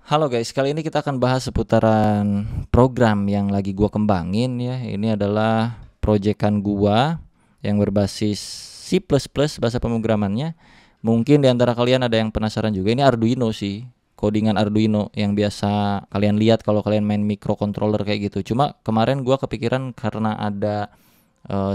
Halo guys, kali ini kita akan bahas seputaran program yang lagi gua kembangin ya. Ini adalah proyekan gua yang berbasis C++ bahasa pemrogramannya. Mungkin di antara kalian ada yang penasaran juga. Ini Arduino sih, codingan Arduino yang biasa kalian lihat kalau kalian main microcontroller kayak gitu. Cuma kemarin gua kepikiran karena ada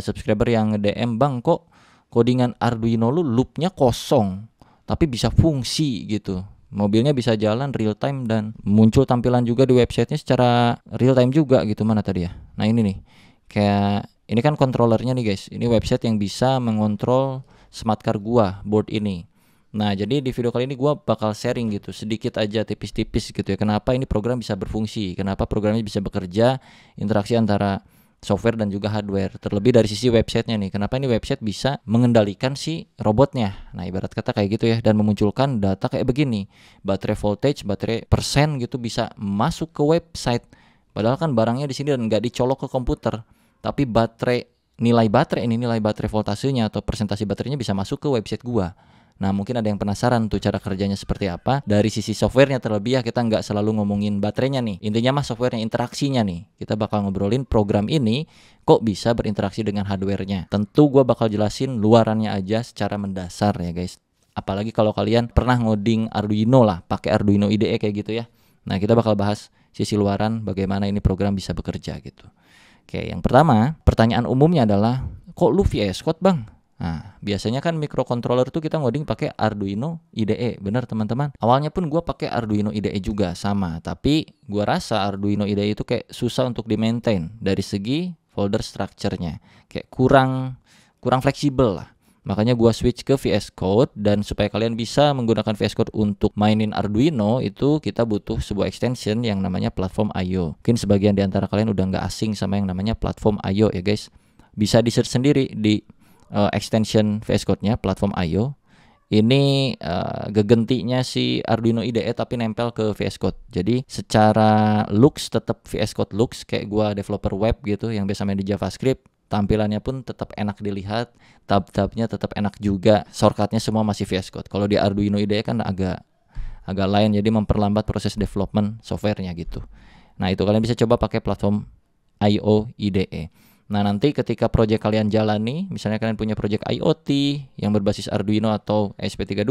subscriber yang nge-DM, "Bang, kok codingan Arduino lu loopnya kosong tapi bisa fungsi gitu. Mobilnya bisa jalan real time dan muncul tampilan juga di websitenya secara real time juga gitu." Mana tadi ya? Nah ini nih, kayak ini kan controllernya nih guys. Ini website yang bisa mengontrol smart car gua, board ini. Nah jadi di video kali ini gua bakal sharing gitu sedikit aja, tipis-tipis gitu ya, kenapa ini program bisa berfungsi, kenapa programnya bisa bekerja, interaksi antara software dan juga hardware. Terlebih dari sisi websitenya nih, kenapa ini website bisa mengendalikan si robotnya. Nah ibarat kata kayak gitu ya, dan memunculkan data kayak begini, baterai voltage, baterai persen gitu bisa masuk ke website. Padahal kan barangnya di sini dan nggak dicolok ke komputer, tapi nilai baterai voltasenya atau presentasi baterainya bisa masuk ke website gua. Nah mungkin ada yang penasaran tuh cara kerjanya seperti apa. Dari sisi softwarenya terlebih ya, kita nggak selalu ngomongin baterainya nih. Intinya mah softwarenya, interaksinya nih. Kita bakal ngobrolin program ini kok bisa berinteraksi dengan hardwarenya. Tentu gue bakal jelasin luarannya aja secara mendasar ya guys. Apalagi kalau kalian pernah ngoding Arduino lah, pakai Arduino IDE kayak gitu ya. Nah kita bakal bahas sisi luaran bagaimana ini program bisa bekerja gitu. Oke, yang pertama, pertanyaan umumnya adalah, kok lu VS Code bang? Nah, biasanya kan microcontroller tuh kita ngoding pakai Arduino IDE, benar teman-teman. Awalnya pun gue pakai Arduino IDE juga sama, tapi gue rasa Arduino IDE itu kayak susah untuk di-maintain dari segi folder structure-nya, kayak kurang fleksibel lah. Makanya gue switch ke VS Code, dan supaya kalian bisa menggunakan VS Code untuk mainin Arduino, itu kita butuh sebuah extension yang namanya Platform IO. Mungkin sebagian di antara kalian udah nggak asing sama yang namanya Platform IO ya guys. Bisa di-search sendiri di extension VS Code-nya, Platform IO. Ini gegentinya si Arduino IDE tapi nempel ke VS Code. Jadi secara looks tetap VS Code looks, kayak gua developer web gitu yang biasa main di JavaScript. Tampilannya pun tetap enak dilihat, tab-tabnya tetap enak juga, shortcutnya semua masih VS Code. Kalau di Arduino IDE kan agak lain, jadi memperlambat proses development softwarenya gitu. Nah itu kalian bisa coba pakai Platform IO IDE. Nah nanti ketika project kalian jalan nih, misalnya kalian punya project IoT yang berbasis Arduino atau ESP32,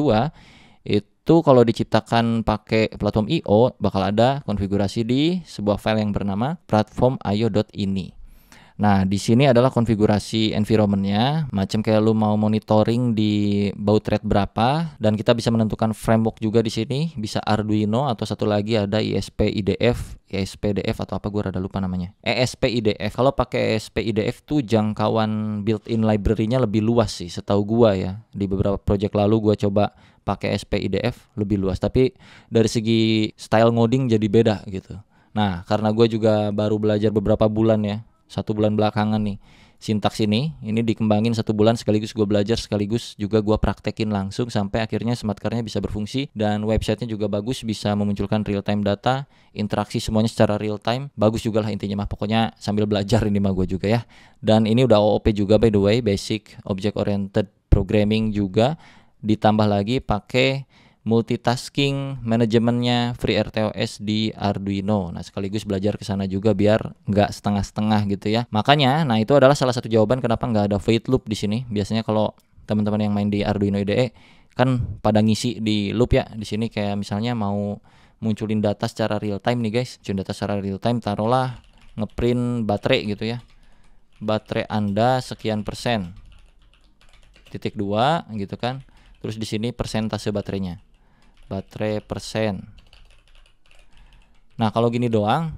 itu kalau diciptakan pakai platform IO bakal ada konfigurasi di sebuah file yang bernama platform.io.ini. Nah, di sini adalah konfigurasi environment-nya, macam kayak lu mau monitoring di baud rate berapa, dan kita bisa menentukan framework juga di sini, bisa Arduino atau satu lagi ada ESP-IDF, ESP-IDF atau apa, gue rada lupa namanya. ESP-IDF. Kalau pakai ESP-IDF tuh jangkauan built-in library-nya lebih luas sih, setahu gua ya. Di beberapa project lalu gua coba pakai ESP-IDF lebih luas, tapi dari segi style ngoding jadi beda gitu. Nah, karena gue juga baru belajar beberapa bulan ya, 1 bulan belakangan nih, sintaks ini dikembangin 1 bulan, sekaligus gue belajar, sekaligus juga gue praktekin langsung sampai akhirnya smart car-nya bisa berfungsi dan websitenya juga bagus, bisa memunculkan real time data, interaksi semuanya secara real time, bagus juga lah intinya mah. Pokoknya sambil belajar ini mah gue juga ya. Dan ini udah OOP juga by the way, basic object oriented programming juga, ditambah lagi pakai multitasking manajemennya FreeRTOS di Arduino. Nah sekaligus belajar ke sana juga biar nggak setengah-setengah gitu ya. Makanya, nah itu adalah salah satu jawaban kenapa nggak ada void loop di sini. Biasanya kalau teman-teman yang main di Arduino IDE kan pada ngisi di loop ya. Di sini kayak misalnya mau munculin data secara real time nih guys. Munculin data secara real time, taruhlah ngeprint baterai gitu ya. Baterai Anda sekian persen. Titik 2 gitu kan. Terus di sini persentase baterainya. Baterai persen. Nah kalau gini doang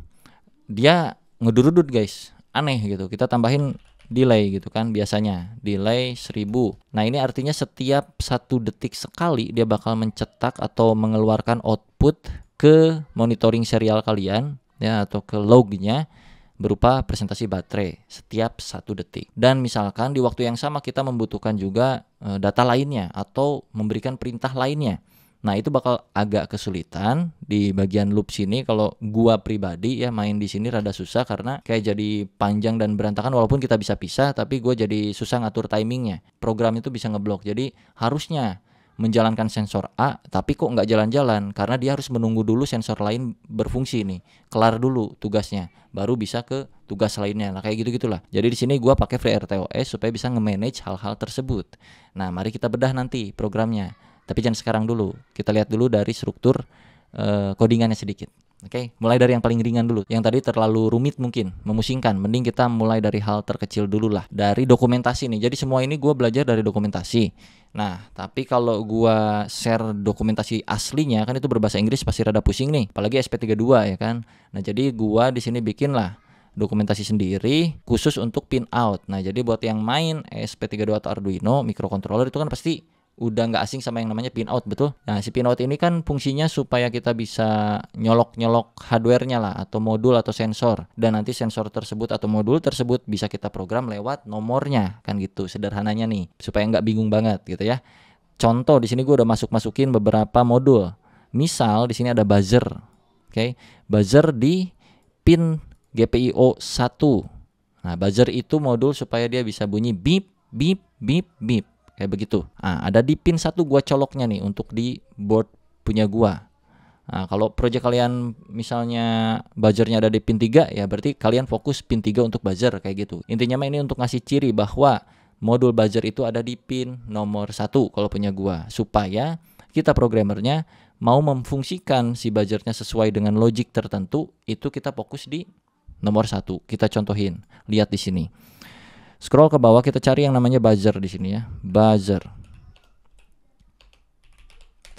dia ngedudut guys, aneh gitu. Kita tambahin delay gitu kan, biasanya delay 1000. Nah ini artinya setiap 1 detik sekali dia bakal mencetak atau mengeluarkan output ke monitoring serial kalian ya, atau ke lognya berupa presentasi baterai setiap 1 detik. Dan misalkan di waktu yang sama kita membutuhkan juga data lainnya atau memberikan perintah lainnya. Nah itu bakal agak kesulitan di bagian loop sini. Kalau gua pribadi ya main di sini rada susah karena kayak jadi panjang dan berantakan. Walaupun kita bisa pisah, tapi gua jadi susah ngatur timingnya. Program itu bisa ngeblok. Jadi harusnya menjalankan sensor A tapi kok nggak jalan-jalan karena dia harus menunggu dulu sensor lain berfungsi nih, kelar dulu tugasnya baru bisa ke tugas lainnya. Nah kayak gitu-gitulah. Jadi di sini gua pakai FreeRTOS supaya bisa nge-manage hal-hal tersebut. Nah mari kita bedah nanti programnya, tapi jangan sekarang dulu. Kita lihat dulu dari struktur codingannya sedikit. Oke, mulai dari yang paling ringan dulu. Yang tadi terlalu rumit mungkin, memusingkan. Mending kita mulai dari hal terkecil dulu lah. Dari dokumentasi nih. Jadi semua ini gue belajar dari dokumentasi. Nah, tapi kalau gue share dokumentasi aslinya kan itu berbahasa Inggris pasti rada pusing nih. Apalagi SP32 ya kan. Nah, jadi gue di sini bikin lah dokumentasi sendiri khusus untuk pin out. Nah, jadi buat yang main SP32 atau Arduino microcontroller itu kan pasti udah nggak asing sama yang namanya pinout, betul? Nah si pinout ini kan fungsinya supaya kita bisa nyolok-nyolok hardware-nya lah atau modul atau sensor, dan nanti sensor tersebut atau modul tersebut bisa kita program lewat nomornya kan gitu sederhananya nih supaya nggak bingung banget gitu ya. Contoh di sini gue udah masukin beberapa modul. Misal di sini ada buzzer, oke? Buzzer di pin GPIO 1. Nah buzzer itu modul supaya dia bisa bunyi beep beep beep beep kayak begitu. Nah, ada di pin 1 gua coloknya nih untuk di board punya gua. Nah, kalau project kalian misalnya buzzernya ada di pin 3 ya berarti kalian fokus pin 3 untuk buzzer kayak gitu. Intinya mah ini untuk ngasih ciri bahwa modul buzzer itu ada di pin nomor 1 kalau punya gua supaya kita programmernya mau memfungsikan si buzzernya sesuai dengan logic tertentu itu kita fokus di nomor 1. Kita contohin. Lihat di sini. Scroll ke bawah kita cari yang namanya buzzer di sini ya. Buzzer.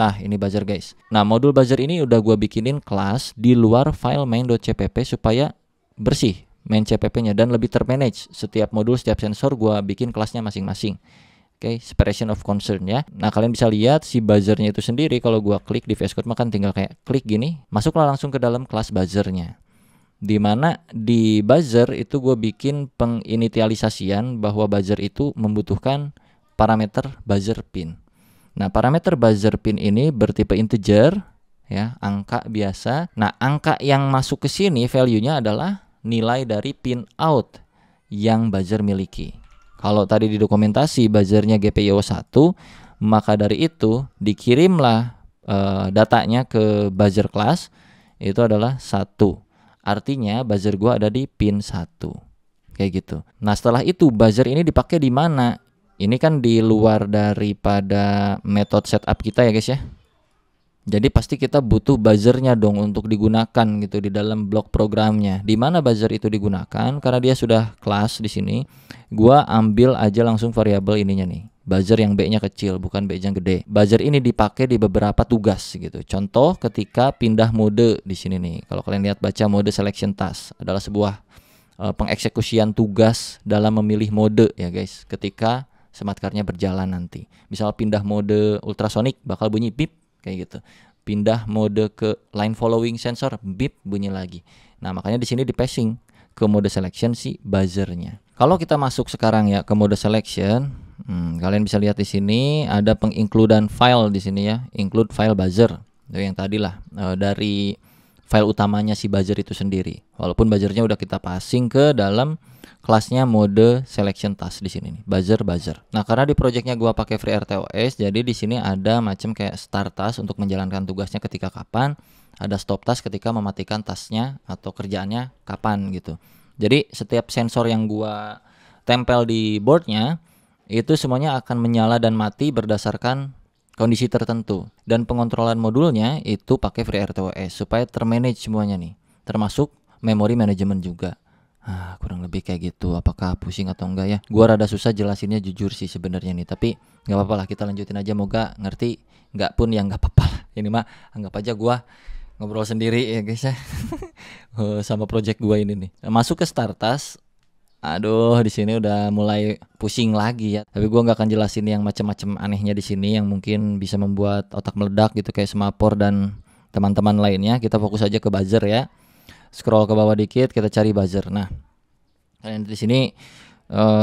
Nah, ini buzzer guys. Nah, modul buzzer ini udah gua bikinin kelas di luar file main.cpp supaya bersih main CPP-nya dan lebih termanage. Setiap modul, setiap sensor gua bikin kelasnya masing-masing. Oke, separation of concern ya. Nah, kalian bisa lihat si buzzernya itu sendiri kalau gua klik di VS Code makan tinggal kayak klik gini, masuklah langsung ke dalam kelas buzzernya. Dimana di buzzer itu gue bikin penginisialisasian bahwa buzzer itu membutuhkan parameter buzzer pin. Nah parameter buzzer pin ini bertipe integer ya, angka biasa. Nah angka yang masuk ke sini value-nya adalah nilai dari pin out yang buzzer miliki. Kalau tadi di dokumentasi buzzernya GPIO 1, maka dari itu dikirimlah datanya ke buzzer class itu adalah 1. Artinya buzzer gua ada di pin 1. Kayak gitu. Nah, setelah itu buzzer ini dipakai di mana? Ini kan di luar daripada metode setup kita ya, guys ya. Jadi pasti kita butuh buzzernya dong untuk digunakan gitu di dalam blok programnya. Di mana buzzer itu digunakan? Karena dia sudah kelas di sini. Gua ambil aja langsung variabel ininya nih. Buzzer yang B-nya kecil, bukan B yang gede. Buzzer ini dipakai di beberapa tugas gitu. Contoh ketika pindah mode di sini nih. Kalau kalian lihat baca mode selection task adalah sebuah pengeksekusian tugas dalam memilih mode ya guys. Ketika smart card-nya berjalan nanti. Misal pindah mode ultrasonic bakal bunyi beep kayak gitu. Pindah mode ke line following sensor beep bunyi lagi. Nah, makanya di sini di passing ke mode selection si buzzernya. Kalau kita masuk sekarang ya ke mode selection, kalian bisa lihat di sini ada pengincludan file di sini ya, include file buzzer. Itu yang tadi lah dari file utamanya si buzzer itu sendiri. Walaupun buzzernya udah kita passing ke dalam kelasnya mode selection task di sini nih, buzzer. Nah, karena di projectnya gua pakai FreeRTOS, jadi di sini ada macam kayak start task untuk menjalankan tugasnya ketika kapan, ada stop task ketika mematikan tasknya atau kerjaannya kapan gitu. Jadi setiap sensor yang gua tempel di boardnya itu semuanya akan menyala dan mati berdasarkan kondisi tertentu. Dan pengontrolan modulnya itu pakai FreeRTOS supaya termanage semuanya nih, termasuk memory management juga. Kurang lebih kayak gitu. Apakah pusing atau enggak ya? Gua rada susah jelasinnya jujur sih sebenarnya nih, tapi nggak apa-apa lah, kita lanjutin aja. Moga ngerti. Nggak pun ya nggak apa-apa lah. Ini mah anggap aja gua ngobrol sendiri ya guys ya. Sama project gua ini nih. Masuk ke start task. Aduh, di sini udah mulai pusing lagi ya. Tapi gua nggak akan jelasin yang macam-macam anehnya di sini yang mungkin bisa membuat otak meledak gitu kayak Semapor dan teman-teman lainnya. Kita fokus aja ke buzzer ya. Scroll ke bawah dikit, kita cari buzzer. Nah, kalian di sini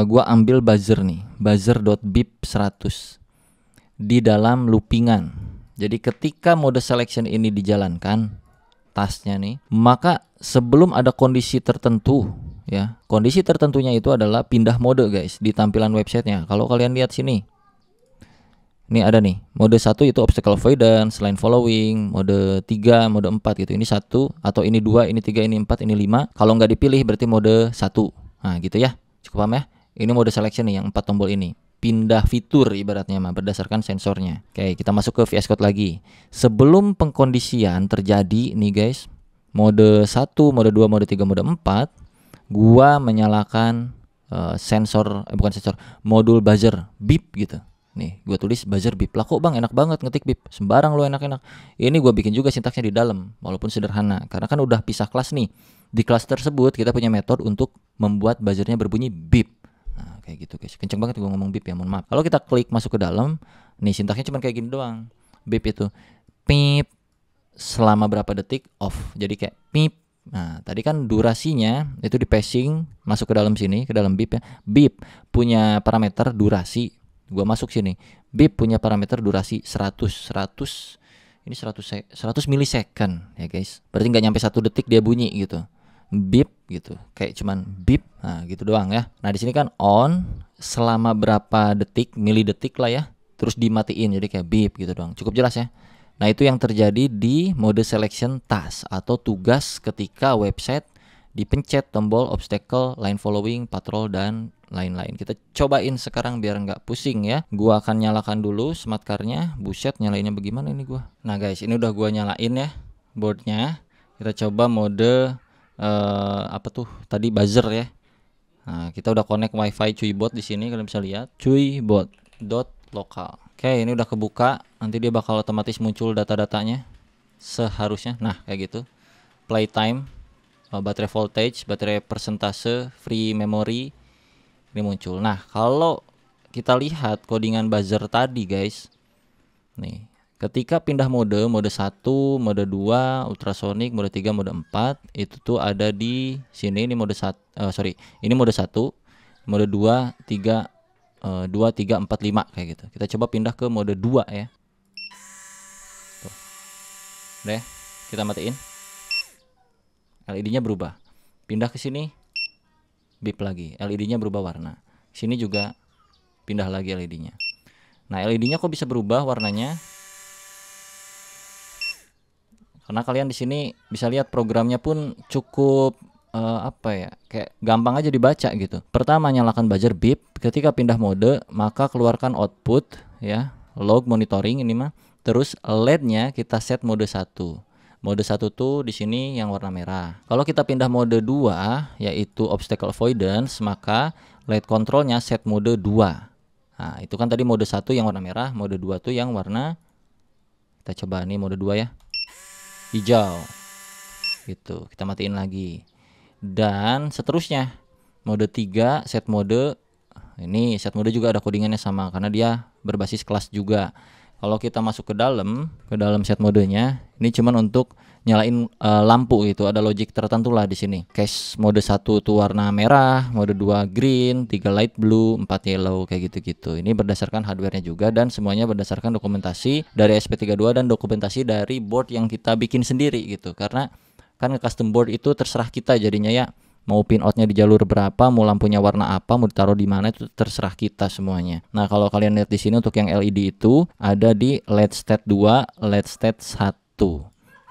gua ambil buzzer nih, buzzer.beep 100 di dalam loopingan. Jadi ketika mode selection ini dijalankan tasknya nih, maka sebelum ada kondisi tertentu ya, kondisi tertentunya itu adalah pindah mode guys di tampilan websitenya. Kalau kalian lihat sini Ini ada nih, mode 1 itu obstacle avoidance, line following, mode 3, mode 4 gitu. Ini 1 atau ini 2, ini 3, ini 4, ini 5. Kalau nggak dipilih berarti mode 1. Nah, gitu ya. Cukup paham ya? Ini mode selection nih yang 4 tombol ini. Pindah fitur ibaratnya mah berdasarkan sensornya. Oke, kita masuk ke VS Code lagi. Sebelum pengkondisian terjadi nih guys, mode 1, mode 2, mode 3, mode 4, gua menyalakan modul buzzer beep gitu. Nih, gue tulis buzzer beep. Lah kok bang enak banget ngetik beep. Sembarang lo enak-enak. Ini gue bikin juga sintaksnya di dalam, walaupun sederhana. Karena kan udah pisah kelas nih. Di kelas tersebut kita punya metode untuk membuat buzzernya berbunyi beep. Nah, kayak gitu guys. Kenceng banget gue ngomong beep ya, mohon maaf. Kalau kita klik masuk ke dalam, nih sintaksnya cuma kayak gini doang. Beep itu beep selama berapa detik off. Jadi kayak beep. Nah, tadi kan durasinya itu di passing masuk ke dalam sini, ke dalam beep ya. Beep punya parameter durasi. Gua masuk sini. Beep punya parameter durasi 100 ini 100 milisecond ya guys. Berarti nggak nyampe 1 detik dia bunyi gitu. Beep gitu. Kayak cuman beep. Nah, gitu doang ya. Nah, di sini kan on selama berapa detik, milidetik lah ya. Terus dimatiin jadi kayak beep gitu doang. Cukup jelas ya. Nah, itu yang terjadi di mode selection task atau tugas ketika website dipencet tombol obstacle, line following, patrol, dan lain-lain. Kita cobain sekarang biar nggak pusing ya. Gua akan nyalakan dulu smart car-nya. Buset, nyalainnya bagaimana ini gua. Nah guys, ini udah gua nyalain ya boardnya. Kita coba mode apa tuh tadi, buzzer ya. Nah, kita udah connect wifi Cuibot di sini, kalian bisa lihat cuibot.local. Oke, ini udah kebuka. Nanti dia bakal otomatis muncul data-datanya seharusnya. Nah, kayak gitu. Playtime, baterai voltage, baterai persentase, free memory, ini muncul. Nah, kalau kita lihat codingan buzzer tadi guys, nih ketika pindah mode 1, mode 2, ultrasonic, mode 3, mode 4, itu tuh ada di sini. Ini mode 1, ini mode 1, mode 2, 3, 2, 3, 4, 5 kayak gitu. Kita coba pindah ke mode 2 ya. Tuh. Deh, kita matiin. LED-nya berubah. Pindah ke sini, beep lagi. LED-nya berubah warna. Sini juga pindah lagi LED-nya. Nah, LED-nya kok bisa berubah warnanya? Karena kalian di sini bisa lihat programnya pun cukup kayak gampang aja dibaca gitu. Pertama, nyalakan buzzer beep. Ketika pindah mode, maka keluarkan output ya, log monitoring ini mah. Terus LED-nya kita set mode 1. Mode 1 tuh di sini yang warna merah. Kalau kita pindah mode 2 yaitu obstacle avoidance, maka LED controlnya set mode 2. Nah, itu kan tadi mode 1 yang warna merah, mode 2 tuh yang warna, kita coba nih mode 2 ya. Hijau. Gitu. Kita matiin lagi. Dan seterusnya. Mode 3 set mode. Ini set mode juga ada codingannya sama karena dia berbasis kelas juga. Kalau kita masuk ke dalam set modenya, ini cuman untuk nyalain lampu gitu. Ada logic tertentu lah di sini. Cache mode 1 tuh warna merah, mode 2 green, 3 light blue, 4 yellow kayak gitu-gitu. Ini berdasarkan hardware-nya juga dan semuanya berdasarkan dokumentasi dari SP32 dan dokumentasi dari board yang kita bikin sendiri gitu. Karena kan custom board itu terserah kita jadinya ya. Mau pin outnya di jalur berapa, mau lampunya warna apa, mau ditaruh di mana, itu terserah kita semuanya. Nah, kalau kalian lihat di sini untuk yang LED itu ada di LED state 2, LED state 1,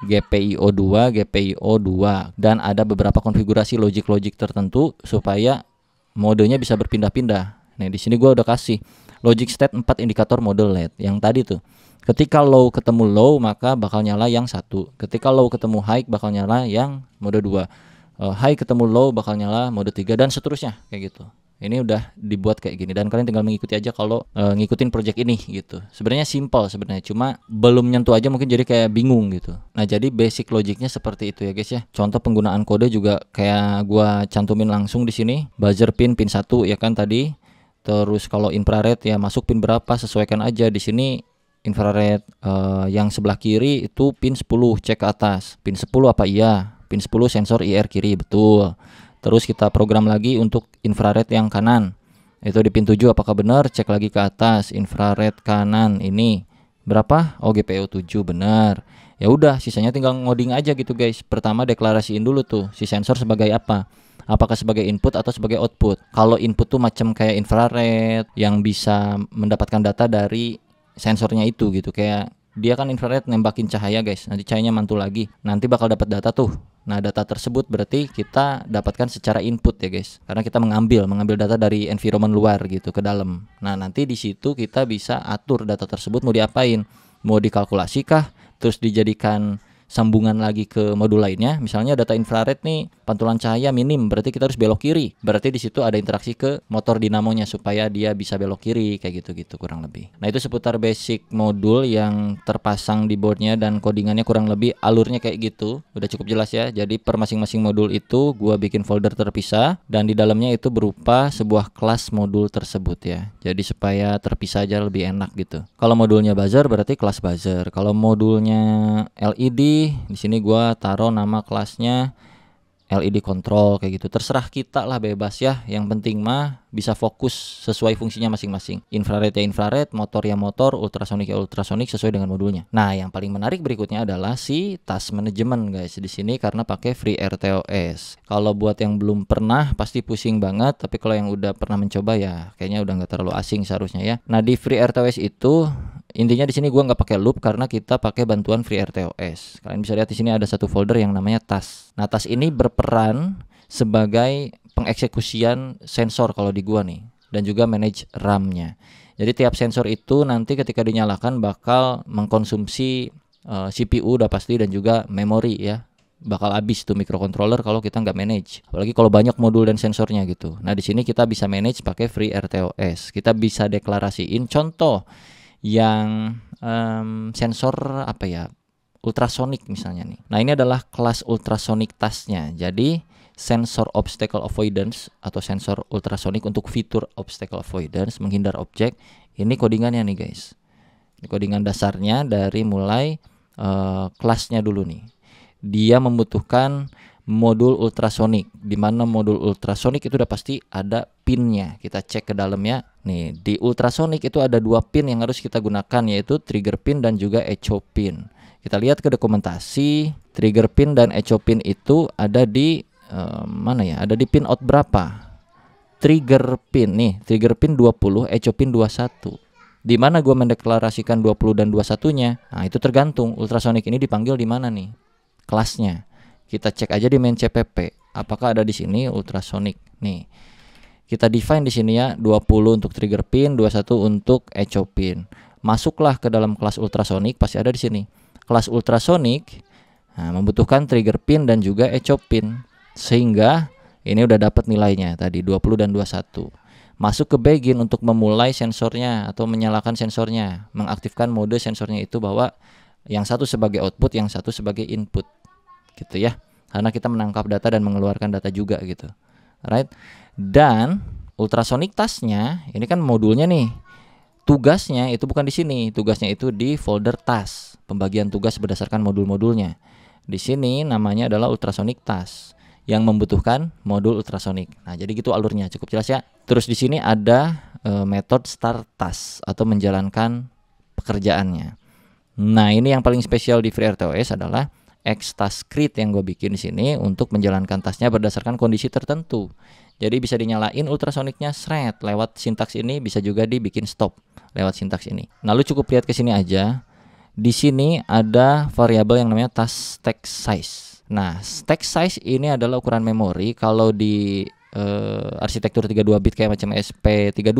GPIO 2, GPIO 2, dan ada beberapa konfigurasi logic tertentu supaya modenya bisa berpindah-pindah. Nah, di sini gua udah kasih logic state 4 indikator mode LED. Yang tadi tuh, ketika low ketemu low maka bakal nyala yang 1. Ketika low ketemu high bakal nyala yang mode 2. High ketemu low bakal nyala mode 3 dan seterusnya kayak gitu. Ini udah dibuat kayak gini dan kalian tinggal mengikuti aja kalau ngikutin project ini gitu. Sebenarnya simple sebenarnya, cuma belum nyentuh aja mungkin jadi kayak bingung gitu. Nah, jadi basic logiknya seperti itu ya guys ya. Contoh penggunaan kode juga kayak gua cantumin langsung di sini. Buzzer pin 1 ya kan tadi. Terus kalau infrared ya masuk pin berapa sesuaikan aja di sini. Infrared yang sebelah kiri itu pin 10, cek ke atas. Pin 10 apa iya? Pin 10 sensor IR kiri, betul. Terus kita program lagi untuk infrared yang kanan. Itu di pin 7 apakah benar? Cek lagi ke atas. Infrared kanan ini berapa? Oh, GPIO 7 benar. Ya udah, sisanya tinggal ngoding aja gitu guys. Pertama deklarasiin dulu tuh si sensor sebagai apa? Apakah sebagai input atau sebagai output? Kalau input tuh macam kayak infrared yang bisa mendapatkan data dari sensornya itu gitu. Kayak dia kan infrared nembakin cahaya guys, nanti cahayanya mantul lagi, nanti bakal dapat data tuh. Nah data tersebut berarti kita dapatkan secara input ya guys, karena kita mengambil data dari environment luar gitu ke dalam. Nah nanti di situ kita bisa atur data tersebut mau diapain, mau dikalkulasi kah, terus dijadikan sambungan lagi ke modul lainnya. Misalnya data infrared nih pantulan cahaya minim, berarti kita harus belok kiri. Berarti di situ ada interaksi ke motor dinamonya supaya dia bisa belok kiri kayak gitu-gitu kurang lebih. Nah, itu seputar basic modul yang terpasang di boardnya dan codingannya kurang lebih alurnya kayak gitu. Udah cukup jelas ya. Jadi per masing-masing modul itu gua bikin folder terpisah dan di dalamnya itu berupa sebuah kelas modul tersebut ya. Jadi supaya terpisah aja lebih enak gitu. Kalau modulnya buzzer berarti kelas buzzer. Kalau modulnya LED di sini gua taruh nama kelasnya LED control kayak gitu. Terserah kita lah, bebas ya. Yang penting mah bisa fokus sesuai fungsinya masing-masing. Infrared ya infrared, motor ya motor, ultrasonik ya ultrasonik sesuai dengan modulnya. Nah, yang paling menarik berikutnya adalah si task management guys. Di sini karena pakai FreeRTOS. Kalau buat yang belum pernah pasti pusing banget, tapi kalau yang udah pernah mencoba ya kayaknya udah nggak terlalu asing seharusnya ya. Nah, di FreeRTOS itu intinya di sini gua nggak pakai loop karena kita pakai bantuan FreeRTOS. Kalian bisa lihat di sini ada satu folder yang namanya task. Nah, task ini berperan sebagai pengeksekusian sensor kalau di gua nih, dan juga manage RAM-nya. Jadi tiap sensor itu nanti ketika dinyalakan bakal mengkonsumsi CPU udah pasti, dan juga memori ya. Bakal habis tuh microcontroller kalau kita nggak manage. Apalagi kalau banyak modul dan sensornya gitu. Nah, di sini kita bisa manage pakai FreeRTOS. Kita bisa deklarasiin contoh yang sensor apa ya, ultrasonik misalnya nih. Nah, ini adalah kelas ultrasonic tasknya. Jadi sensor obstacle avoidance atau sensor ultrasonik untuk fitur obstacle avoidance, menghindar objek. Ini codingannya nih guys. Ini codingan dasarnya dari mulai kelasnya dulu nih. Dia membutuhkan modul ultrasonik, di mana modul ultrasonik itu udah pasti ada pinnya. Kita cek ke dalamnya nih, di ultrasonik itu ada 2 pin yang harus kita gunakan, yaitu trigger pin dan juga echo pin. Kita lihat ke dokumentasi, trigger pin dan echo pin itu ada di mana ya, ada di pin out berapa. Trigger pin nih, trigger pin 20, echo pin 21. Di mana gua mendeklarasikan 20 dan 21-nya? Nah, itu tergantung ultrasonik ini dipanggil di mana nih kelasnya. Kita cek aja di main CPP, apakah ada di sini ultrasonik. Nih, kita define di sini ya, 20 untuk trigger pin, 21 untuk echo pin. Masuklah ke dalam kelas ultrasonik, pasti ada di sini. Kelas ultrasonik membutuhkan trigger pin dan juga echo pin. Sehingga ini udah dapat nilainya tadi 20 dan 21. Masuk ke begin untuk memulai sensornya atau menyalakan sensornya, mengaktifkan mode sensornya itu bahwa yang satu sebagai output, yang satu sebagai input. Gitu ya, karena kita menangkap data dan mengeluarkan data juga gitu, right? Dan ultrasonic tasknya ini kan modulnya nih, tugasnya itu bukan di sini, tugasnya itu di folder task, pembagian tugas berdasarkan modul-modulnya. Di sini namanya adalah ultrasonic task yang membutuhkan modul ultrasonic. Nah, jadi gitu alurnya, cukup jelas ya. Terus di sini ada metode start task atau menjalankan pekerjaannya. Nah, ini yang paling spesial di FreeRTOS adalah X-task create yang gue bikin di sini untuk menjalankan tasknya berdasarkan kondisi tertentu. Jadi bisa dinyalain ultrasoniknya seret lewat sintaks ini, bisa juga dibikin stop lewat sintaks ini. Nah, lu cukup lihat ke sini aja. Di sini ada variabel yang namanya task stack size. Nah, stack size ini adalah ukuran memori. Kalau di arsitektur 32 bit kayak macam SP32,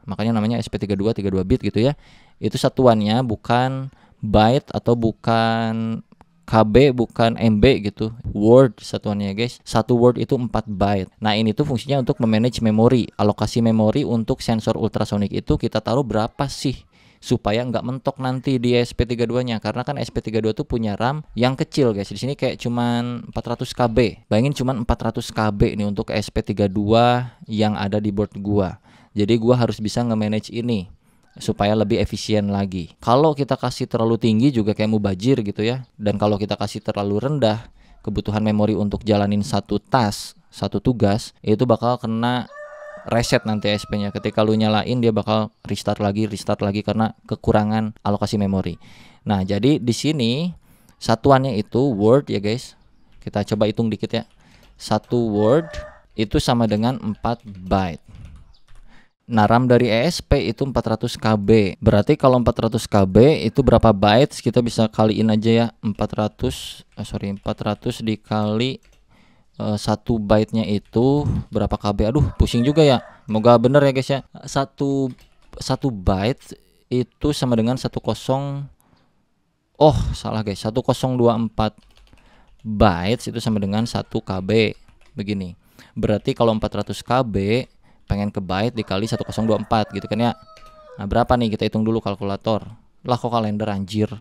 makanya namanya SP32 32 bit gitu ya. Itu satuannya bukan byte atau bukan KB, bukan MB gitu, word satuannya guys. Satu word itu 4 byte. Nah, ini tuh fungsinya untuk memanage memori. Alokasi memori untuk sensor ultrasonik itu kita taruh berapa sih, supaya nggak mentok nanti di SP32-nya, karena kan SP32 tuh punya RAM yang kecil guys. Di sini kayak cuman 400 KB. Bayangin cuman 400 KB nih untuk SP32 yang ada di board gua. Jadi gua harus bisa nge-manage ini supaya lebih efisien lagi. Kalau kita kasih terlalu tinggi juga kayak mubajir gitu ya. Dan kalau kita kasih terlalu rendah, kebutuhan memori untuk jalanin satu task, satu tugas, itu bakal kena reset nanti SP-nya. Ketika lu nyalain dia bakal restart lagi karena kekurangan alokasi memori. Nah, jadi di sini satuannya itu word ya guys. Kita coba hitung dikit ya. Satu word itu sama dengan 4 byte. Nah, RAM dari ESP itu 400 KB. Berarti kalau 400 KB itu berapa bytes? Kita bisa kaliin aja ya. 400 dikali 1 byte-nya itu berapa KB? Aduh, pusing juga ya. Semoga bener ya guys ya. Satu byte itu sama dengan 10. Oh, salah guys. 1024 bytes itu sama dengan 1 KB. Begini. Berarti kalau 400 KB pengen ke byte dikali 1024 gitu kan ya. Nah, berapa nih? Kita hitung dulu kalkulator. Lah kok kalender anjir.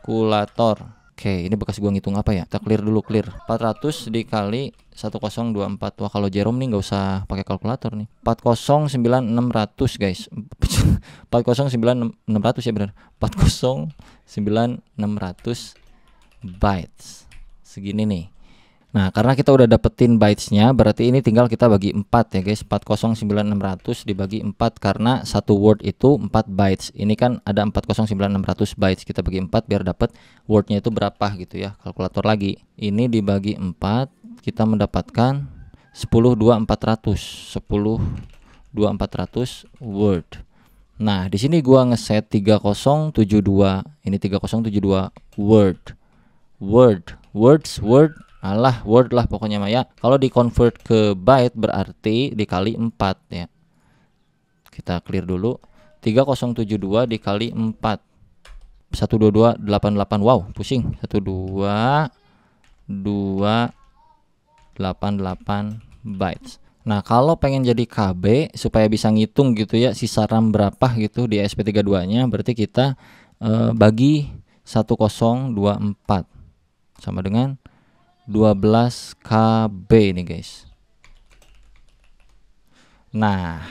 Kalkulator. Oke, ini bekas gua ngitung apa ya? Kita clear dulu, clear. 400 dikali 1024. Wah, kalau Jerome nih nggak usah pakai kalkulator nih. 409600 guys. 409600 ya benar. 409600 bytes. Segini nih. Nah, karena kita udah dapetin bytesnya, berarti ini tinggal kita bagi 4 ya guys. 409600 dibagi 4 karena satu word itu 4 bytes. Ini kan ada 409600 bytes. Kita bagi 4 biar dapat wordnya itu berapa gitu ya. Kalkulator lagi. Ini dibagi 4, kita mendapatkan 102400. 102400 word. Nah, di sini gua ngeset 3072. Ini 3072 word. Word. Alah, word lah pokoknya Maya. Kalau di convert ke byte berarti dikali 4 ya. Kita clear dulu. 3072 dikali 4. 12288. Wow, pusing. 12288 bytes. Nah, kalau pengen jadi KB supaya bisa ngitung gitu ya sisa RAM berapa gitu di SP32-nya, berarti kita bagi 1024 sama dengan 12 KB nih guys. Nah,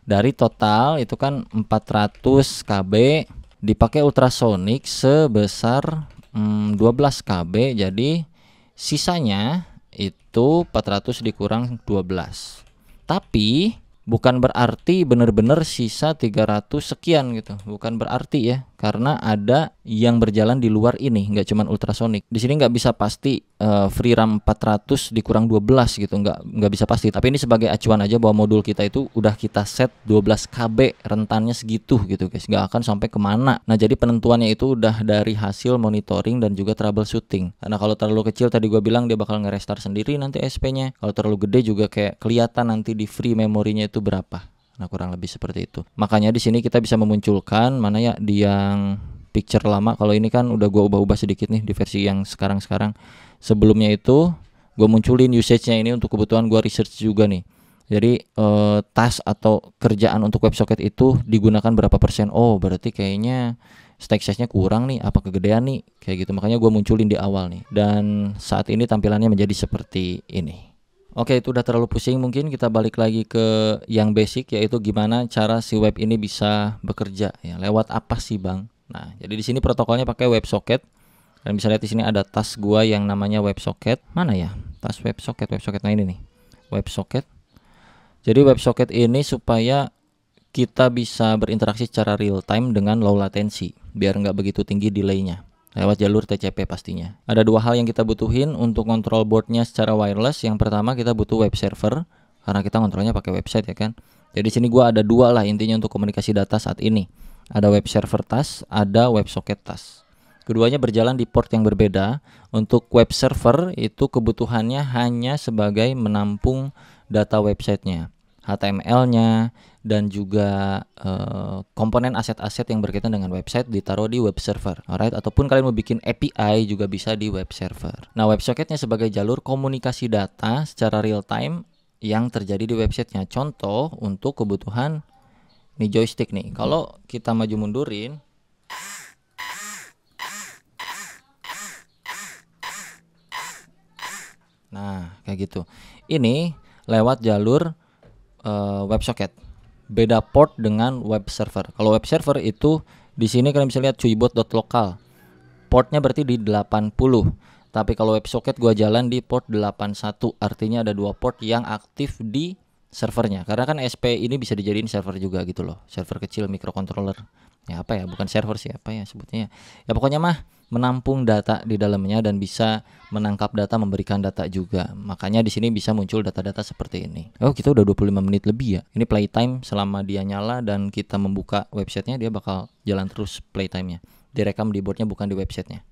dari total itu kan 400 KB dipakai ultrasonic sebesar 12 KB, jadi sisanya itu 400 dikurang 12. Tapi bukan berarti bener-bener sisa 300 sekian gitu. Bukan berarti ya, karena ada yang berjalan di luar ini, nggak cuman ultrasonic. Di sini nggak bisa pasti free RAM 400 dikurang 12 gitu, nggak bisa pasti. Tapi ini sebagai acuan aja bahwa modul kita itu udah kita set 12 KB rentannya segitu gitu guys, nggak akan sampai kemana. Nah, jadi penentuannya itu udah dari hasil monitoring dan juga troubleshooting. Karena kalau terlalu kecil tadi gua bilang dia bakal nge-restart sendiri nanti SP-nya. Kalau terlalu gede juga kayak kelihatan nanti di free memorinya itu berapa. Nah, kurang lebih seperti itu. Makanya di sini kita bisa memunculkan mana ya di yang picture lama. Kalau ini kan udah gua ubah-ubah sedikit nih di versi yang sekarang-sekarang. Sebelumnya itu gua munculin usage-nya ini untuk kebutuhan gua research juga nih. Jadi task atau kerjaan untuk WebSocket itu digunakan berapa persen? Oh, berarti kayaknya stack size-nya kurang nih, apa kegedean nih, kayak gitu. Makanya gua munculin di awal nih. Dan saat ini tampilannya menjadi seperti ini. Oke, itu udah terlalu pusing, mungkin kita balik lagi ke yang basic, yaitu gimana cara si web ini bisa bekerja ya. Lewat apa sih, Bang? Nah, jadi di sini protokolnya pakai WebSocket. Kalian bisa lihat di sini ada tas gua yang namanya WebSocket. Mana ya? Tas WebSocket. Nah, ini nih. WebSocket. Jadi WebSocket ini supaya kita bisa berinteraksi secara real time dengan low latency, biar nggak begitu tinggi delay-nya. Lewat jalur TCP pastinya. Ada dua hal yang kita butuhin untuk kontrol boardnya secara wireless. Yang pertama kita butuh web server, karena kita kontrolnya pakai website ya kan. Jadi sini gua ada dua lah intinya untuk komunikasi data saat ini. Ada web server task, ada WebSocket task. Keduanya berjalan di port yang berbeda. Untuk web server itu kebutuhannya hanya sebagai menampung data websitenya, HTML-nya, dan juga komponen aset-aset yang berkaitan dengan website ditaruh di web server. Alright, ataupun kalian mau bikin API juga bisa di web server. Nah, WebSocketnya sebagai jalur komunikasi data secara real time yang terjadi di websitenya. Contoh untuk kebutuhan nih joystick nih. Kalau kita maju mundurin, nah kayak gitu. Ini lewat jalur WebSocket. Beda port dengan web server. Kalau web server itu di sini kalian bisa lihat cuibot.local. Portnya berarti di 80. Tapi kalau WebSocket gua jalan di port 81. Artinya ada dua port yang aktif di servernya. Karena kan SP ini bisa dijadiin server juga gitu loh. Server kecil microcontroller. ya apa ya, bukan server sih, apa ya sebutnya ya, pokoknya mah menampung data di dalamnya dan bisa menangkap data, memberikan data juga. Makanya di sini bisa muncul data-data seperti ini. Oh, kita udah 25 menit lebih ya. Ini playtime selama dia nyala dan kita membuka websitenya, dia bakal jalan terus playtime-nya. Direkam di boardnya, bukan di websitenya.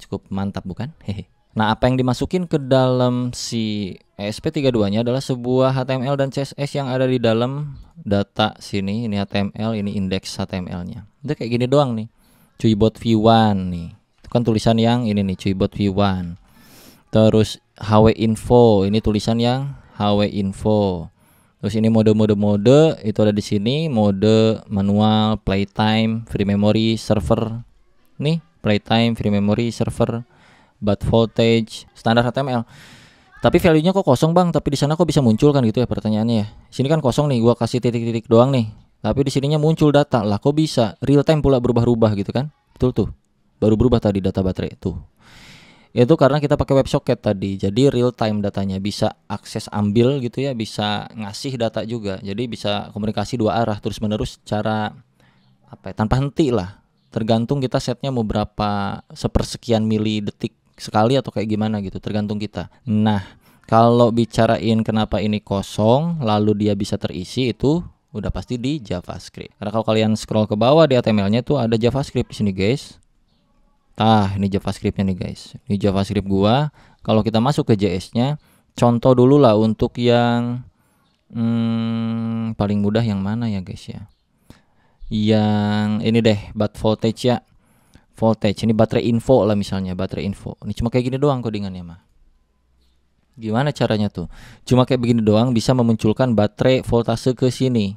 Cukup mantap bukan? Hehe. Nah, apa yang dimasukin ke dalam si ESP32-nya adalah sebuah HTML dan CSS yang ada di dalam data sini. Ini HTML, ini indeks HTML-nya. Itu kayak gini doang nih. Cuibot V1 nih. Itu kan tulisan yang ini nih, Cuibot V1. Terus HW info, ini tulisan yang HW info. Terus ini mode itu ada di sini, mode manual, playtime, free memory, server. Nih, playtime, free memory, server, but voltage, standar HTML. Tapi value-nya kok kosong bang, tapi di sana kok bisa muncul kan gitu ya pertanyaannya ya. Sini kan kosong nih, gua kasih titik-titik doang nih. Tapi di sininya muncul data lah, kok bisa real time pula berubah-ubah gitu kan? Betul tuh, baru berubah tadi data baterai tuh. Itu karena kita pakai WebSocket tadi, jadi real time datanya, bisa akses ambil gitu ya, bisa ngasih data juga. Jadi bisa komunikasi dua arah terus menerus cara apa ya, tanpa henti lah. Tergantung kita setnya mau berapa sepersekian mili detik sekali atau kayak gimana gitu, tergantung kita. Nah, kalau bicarain kenapa ini kosong lalu dia bisa terisi, itu udah pasti di JavaScript. Karena kalau kalian scroll ke bawah di HTML-nya tuh ada JavaScript di sini, guys. Ini JavaScript-nya nih, guys. Ini JavaScript gua. Kalau kita masuk ke JS-nya, contoh dulu lah untuk yang paling mudah yang mana ya, guys ya? Yang ini deh, bat voltage ya. Voltage ini baterai info lah misalnya, baterai info. Ini cuma kayak gini doang codingannya mah. Gimana caranya tuh? Cuma kayak begini doang bisa memunculkan baterai voltase ke sini.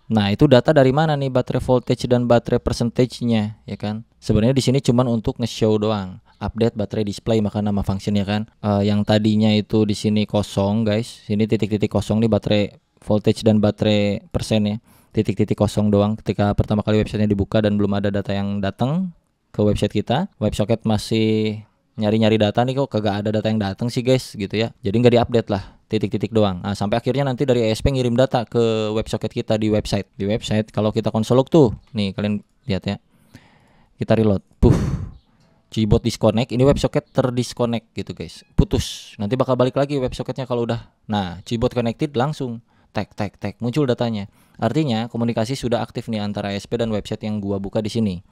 Nah, itu data dari mana nih baterai voltage dan baterai percentage-nya, ya kan? Sebenarnya di sini cuman untuk nge-show doang. Update baterai display, maka nama functionnya kan. Yang tadinya itu di sini kosong, guys. Sini titik-titik kosong nih baterai voltage dan baterai persennya. Titik-titik kosong doang ketika pertama kali websitenya dibuka dan belum ada data yang datang ke website kita. WebSocket masih nyari-nyari data nih, kok kagak ada data yang datang sih, guys, gitu ya. Jadi nggak diupdate lah, titik-titik doang. Nah, sampai akhirnya nanti dari ESP ngirim data ke WebSocket kita di website. Di website kalau kita konsol log tuh, nih kalian lihat ya. Kita reload. Cuibot disconnect, ini WebSocket terdisconnect gitu, guys. Putus. Nanti bakal balik lagi WebSocketnya kalau udah. Nah, Cuibot connected langsung tag muncul datanya. Artinya komunikasi sudah aktif nih antara ESP dan website yang gua buka di sini.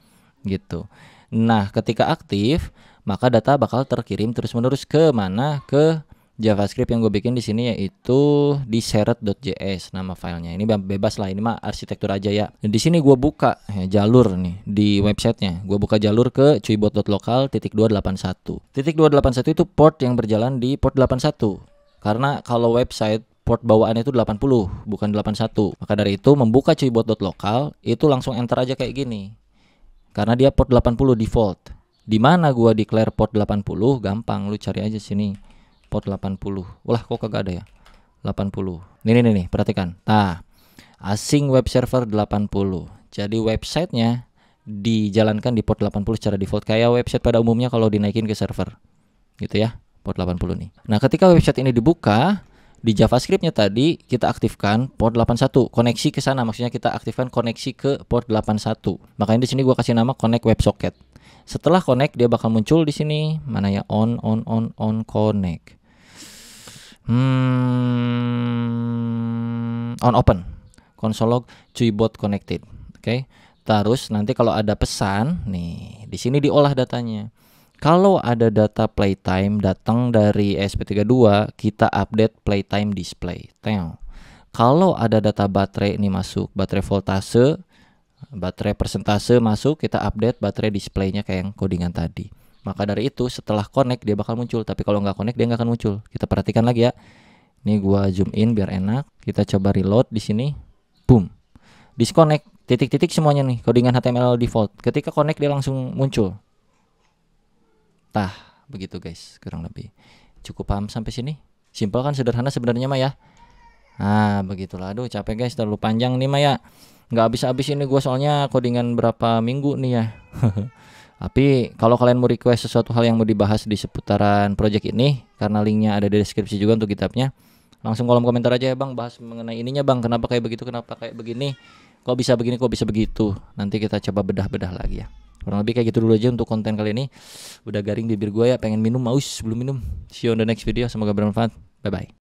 Gitu. Nah, ketika aktif, maka data bakal terkirim terus-menerus ke mana? Ke JavaScript yang gue bikin di sini, yaitu di shared.js nama filenya. Ini bebas lah, ini mah arsitektur aja ya. Dan di sini gue buka jalur nih di websitenya. Gue buka jalur ke cuibot.local .281. .281 itu port yang berjalan di port 81. Karena kalau website port bawaannya itu 80, bukan 81. Maka dari itu membuka cuibot.local itu langsung enter aja kayak gini. Karena dia port 80 default. Di mana gua declare port 80? Gampang, lu cari aja sini. Port 80. Wah, kok kagak ada ya? 80. Nih, perhatikan. Async web server 80. Jadi websitenya dijalankan di port 80 secara default, kayak website pada umumnya kalau dinaikin ke server. Gitu ya, port 80 nih. Nah, ketika website ini dibuka, di JavaScript-nya tadi kita aktifkan port 81, koneksi ke sana, maksudnya kita aktifkan koneksi ke port 81. Makanya di sini gua kasih nama connect WebSocket. Setelah connect dia bakal muncul di sini, mana ya, on connect. On open. Console log cuibot connected. Oke. Terus nanti kalau ada pesan, nih, di sini diolah datanya. Kalau ada data playtime datang dari ESP32, kita update playtime display. Kalau ada data baterai ini masuk, baterai voltase, baterai persentase masuk, kita update baterai displaynya kayak yang codingan tadi. Maka dari itu setelah connect dia bakal muncul, tapi kalau nggak connect dia nggak akan muncul. Kita perhatikan lagi ya. Ini gua zoom in biar enak. Kita coba reload di sini. Boom. Disconnect, titik-titik semuanya nih, codingan HTML default. Ketika connect dia langsung muncul. Begitu guys, kurang lebih. Cukup paham sampai sini? Simpel kan, sederhana sebenarnya mah ya. Begitulah. Aduh, capek guys, terlalu panjang nih mah ya. Nggak habis-habis ini gue soalnya codingan berapa minggu nih ya. Tapi kalau kalian mau request sesuatu hal yang mau dibahas di seputaran project ini, karena linknya ada di deskripsi juga untuk GitHub-nya, Langsung kolom komentar aja ya bang, bahas mengenai ininya bang, kenapa kayak begitu, kenapa kayak begini, kok bisa begini, kok bisa begitu. Nanti kita coba bedah-bedah lagi ya. Kurang lebih kayak gitu dulu aja untuk konten kali ini. Udah garing bibir gue ya, pengen minum, belum minum. See you on the next video, semoga bermanfaat. Bye bye.